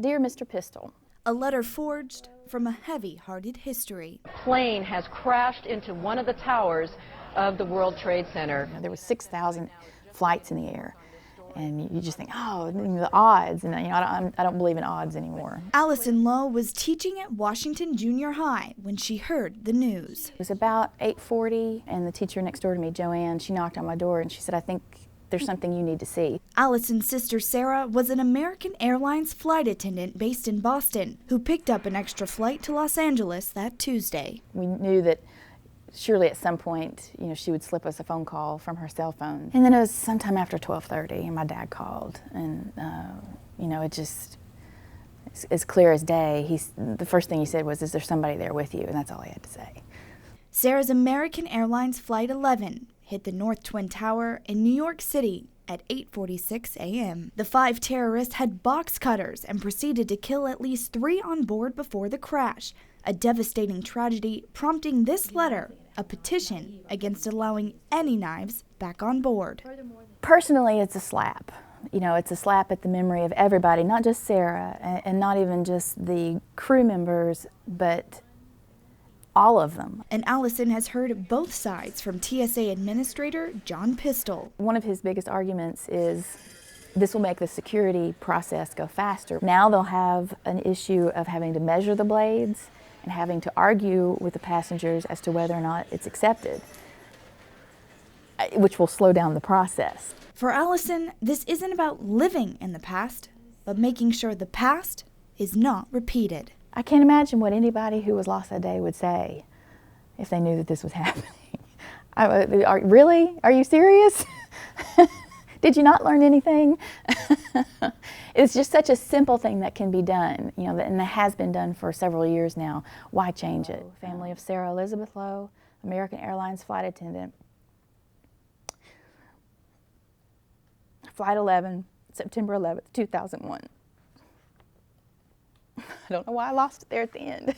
Dear Mr. Pistol, A letter forged from a heavy-hearted history. A plane has crashed into one of the towers of the World Trade Center. there were 6,000 flights in the air, and you just think, oh, the odds, and I don't believe in odds anymore. Allison Lowe was teaching at Washington Junior High when she heard the news. It was about 8:40, and the teacher next door to me, Joanne, she knocked on my door and she said, I think there's something you need to see. Allison's sister Sarah was an American Airlines flight attendant based in Boston who picked up an extra flight to Los Angeles that Tuesday. We knew that surely at some point, she would slip us a phone call from her cell phone. And then it was sometime after 12:30, and my dad called, and it just, as clear as day, the first thing he said was, is there somebody there with you? And that's all he had to say. Sarah's American Airlines Flight 11 hit the North Twin Tower in New York City at 8:46 a.m. The 5 terrorists had box cutters and proceeded to kill at least 3 on board before the crash, a devastating tragedy prompting this letter, a petition against allowing any knives back on board. Personally, it's a slap. It's a slap at the memory of everybody, not just Sarah, and not even just the crew members, but all of them. And Allison has heard both sides from TSA Administrator John Pistol. One of his biggest arguments is this will make the security process go faster. Now they'll have an issue of having to measure the blades and having to argue with the passengers as to whether or not it's accepted, which will slow down the process. For Allison, this isn't about living in the past, but making sure the past is not repeated. I can't imagine what anybody who was lost that day would say if they knew that this was happening. Really? Are you serious? Did you not learn anything? It's just such a simple thing that can be done, and that has been done for several years now. Why change it? Family of Sarah Elizabeth Lowe, American Airlines flight attendant. Flight 11, September 11th, 2001. I don't know why I lost it there at the end.